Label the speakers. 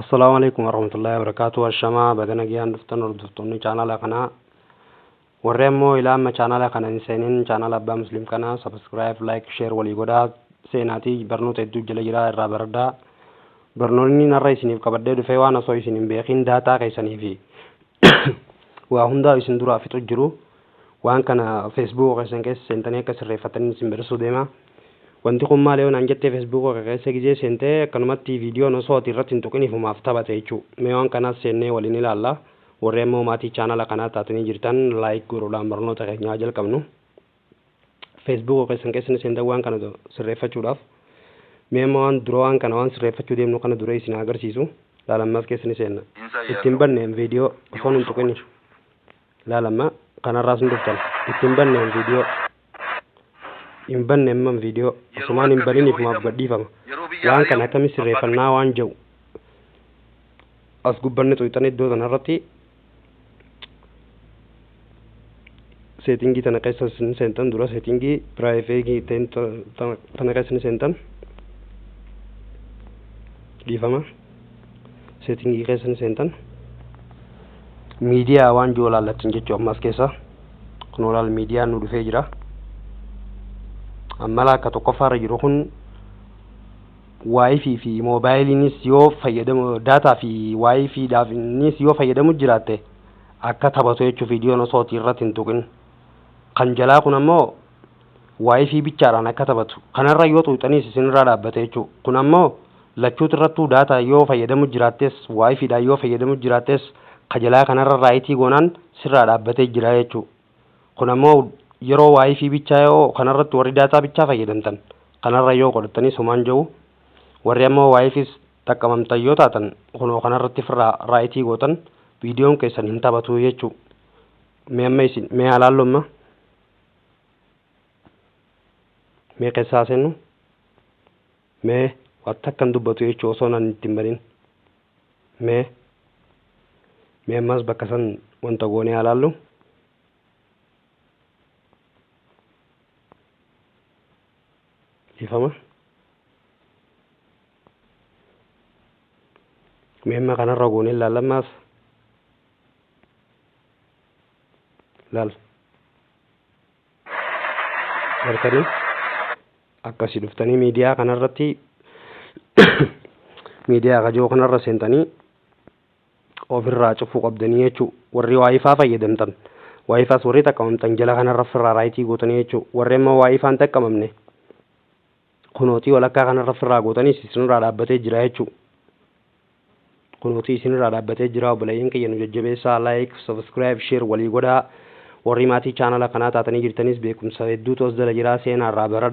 Speaker 1: السلام عليكم ورحمة الله وبركاته. الشماعة بدنا جيان دفتن ردفتوني channel kana warremo ila amma channel kana insenin channel abba muslim kana subscribe like share wali goda senati barnoota hedduu jala jira irraa barada barnoonni narra isiniif qabadee dhufee waan osoo isin hin beekin daataa keessanii fi waa hunda isin dura fixu jiru waan kana facebook keessan keessa seentanii akka sirreeffatanii isin bersuu deema. wanti kun maal yoon anjette facebook keessa gizee seente akkanumatti viidiyoo nosooti irratti hin tuqiniif maaf taphate jechuudha. Mee waan kanas seennee waliin ilaalla. Warreen immoo maatii channel kanaa taatanii jirtan like godhuudhaan barnoota keenyaa jalqabnu. Facebook keessan keessa seentan waan kana sirreeffachuudhaaf mee waan dura waan kana waan sirreeffachuu deemnu kana dura isin agarsiisu laalammas keessa seenna. Ittiin banneen viidiyoo osoo hin tuqiniif laalamma kanarraas hin dhuftan ittiin banneen viidiyoo in banne man video sumaan in baliniif maaf gadhiifama waan kana akkami sirreeffannaa waan jiru as gubbanne tuytan iddoo tanarratti settingii tana keessa seentan dura settingii private tana keessa seentan dhiifama settingii keessa seentan media waan jiru laallattin jechuu ammas keessa kun olaal media nu dhufee jira. Amala akka tokkoffaarra jiru kun wifi fi mobiiliinis yoo fayyadamu data fi wifi dhaafnis yoo fayyadamu jiraatte akka taphatu jechuuf viidiyoon osoo irratti hin tuqin kan jalaa kun ammoo wifi bichaadhaan akka taphatu kanarra yoo tuqxanis isinirraa dhaabbate jechuudha. Kun ammoo lachuutu irrattuu data yoo fayyadamu jiraattes wifi dhaan yoo fayyadamu jiraattes kajalaa kanarra raayitii goonaan sirraa dhaabbatee jira jechuudha. Kun ammoo yeroo wifi bichaa yoo kanarratti warri data bichaa fayyadamtan kanarra yoo godhatanii sumaan jiru warri ammoo wifi taqqamamtan yoo taatan kunoo kanarratti firraa raayitii gootan viidiyoon keessan hin taphatu jechuudha. Mee amma isin mee alaallumma mee keessaa seennu mee wanta akkan dubbatu jechuu osoo nan ittiin badin mee ammas bakka san wanta goonee alaallu ifama memma kanarra goonee laallammaas laal gartanii akkasii dhuftanii miidiyaa kanarratti miidiyaa kajoo kanarra seentanii ofirraa cufuu qabdanii jechuu. Warri waayifaa fayyadamtan waayifaas warri taqqamamtan jala kanarra firraa raayitii gootanii jechuu. Warri ammoo waayifaan taqqamamne kunootii walakkaa kanarra firraa gootanii isinirraa dhaabbatee jira jechuudha. Kunootii isinirraa dhaabbatee jira. Obboleeyyiin kiyya nu jajjabeessaa like subscribe share walii godhaa. Warri maatii channel kanaa taatanii jirtanis beekumsa hedduutu as jala jira seenaarraa bara